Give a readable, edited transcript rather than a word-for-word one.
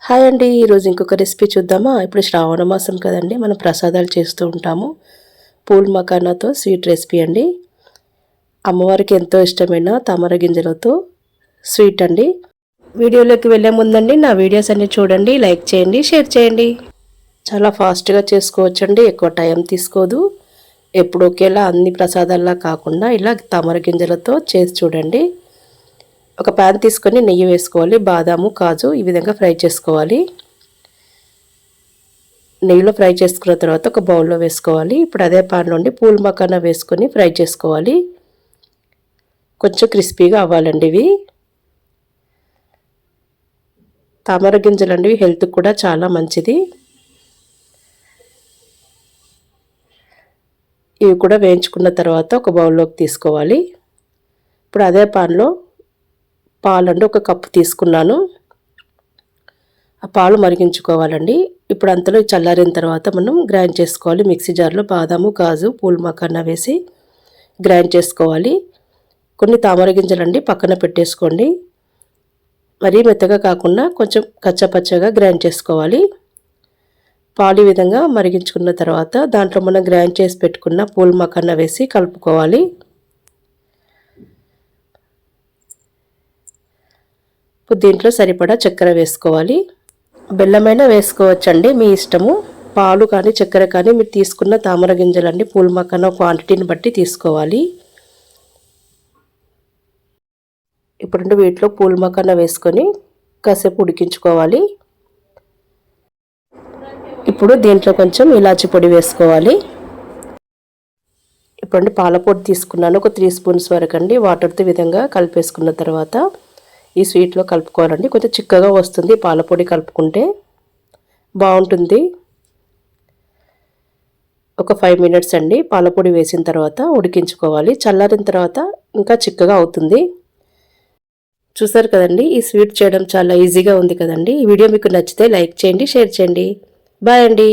Hi అండి, ఈరోజు ఇంకొక రెసిపీ చూద్దామా. ఇప్పుడు శ్రావణ మాసం కదండి, మనం ప్రసాదాలు చేస్తూ ఉంటాము. పూల్ మకానాతో స్వీట్ రెసిపీ అండి. అమ్మవారికి ఎంతో ఇష్టమైన తామర గింజలతో స్వీట్ అండి. వీడియోలోకి వెళ్ళే ముందండి నా వీడియోస్ అన్ని చూడండి, లైక్ చేయండి, షేర్ చేయండి. చాలా ఫాస్ట్గా చేసుకోవచ్చండి, ఎక్కువ టైం తీసుకోదు. ఎప్పుడు ఒకేలా అన్ని ప్రసాదాల్లా కాకుండా ఇలా తామర గింజలతో చేసి చూడండి. ఒక ప్యాన్ తీసుకొని నెయ్యి వేసుకోవాలి. బాదాము, కాజు ఈ విధంగా ఫ్రై చేసుకోవాలి. నెయ్యిలో ఫ్రై చేసుకున్న తర్వాత ఒక బౌల్లో వేసుకోవాలి. ఇప్పుడు అదే ప్యాన్ నుండి పూల్ మకానా వేసుకొని ఫ్రై చేసుకోవాలి. కొంచెం క్రిస్పీగా అవ్వాలండి ఇవి. తామర గింజలండి హెల్త్కి కూడా చాలా మంచిది. ఇవి కూడా వేయించుకున్న తర్వాత ఒక బౌల్లోకి తీసుకోవాలి. ఇప్పుడు అదే ప్యాన్లో పాలండి ఒక కప్పు తీసుకున్నాను. ఆ పాలు మరిగించుకోవాలండి. ఇప్పుడు అంతలో చల్లారిన తర్వాత మనం గ్రైండ్ చేసుకోవాలి. మిక్సీ జార్లో బాదాము, కాజు, పూల్ మకానా వేసి గ్రైండ్ చేసుకోవాలి. కొన్ని తామర గింజలండి పక్కన పెట్టేసుకోండి. మరీ మెత్తగా కాకుండా కొంచెం కచ్చపచ్చగా గ్రైండ్ చేసుకోవాలి. పాలు ఈ విధంగా మరిగించుకున్న తర్వాత దాంట్లో మనం గ్రైండ్ చేసి పెట్టుకున్న పూల్ మకానా వేసి కలుపుకోవాలి. దీంట్లో సరిపడా చక్కెర వేసుకోవాలి. బెల్లమైనా వేసుకోవచ్చండి, మీ ఇష్టము. పాలు కానీ చక్కెర కానీ మీరు తీసుకున్న తామర గింజలండి పూల్ మకానా క్వాంటిటీని బట్టి తీసుకోవాలి. ఇప్పుడు వీటిలో పూల్ మకానా వేసుకొని కాసేపు ఉడికించుకోవాలి. ఇప్పుడు దీంట్లో కొంచెం ఇలాచి పొడి వేసుకోవాలి. ఇప్పుడు పాల పొడి తీసుకున్నాను, ఒక 3 స్పూన్స్ వరకు అండి. వాటర్తో విధంగా కలిపేసుకున్న తర్వాత ఈ స్వీట్లో కలుపుకోవాలండి. కొంచెం చిక్కగా వస్తుంది, పాలపొడి కలుపుకుంటే బాగుంటుంది. ఒక 5 మినిట్స్ అండి పాలపొడి వేసిన తర్వాత ఉడికించుకోవాలి. చల్లారిన తర్వాత ఇంకా చిక్కగా అవుతుంది. చూసారు కదండి, ఈ స్వీట్ చేయడం చాలా ఈజీగా ఉంది కదండి. ఈ వీడియో మీకు నచ్చితే లైక్ చేయండి, షేర్ చేయండి. బాయ్ అండి.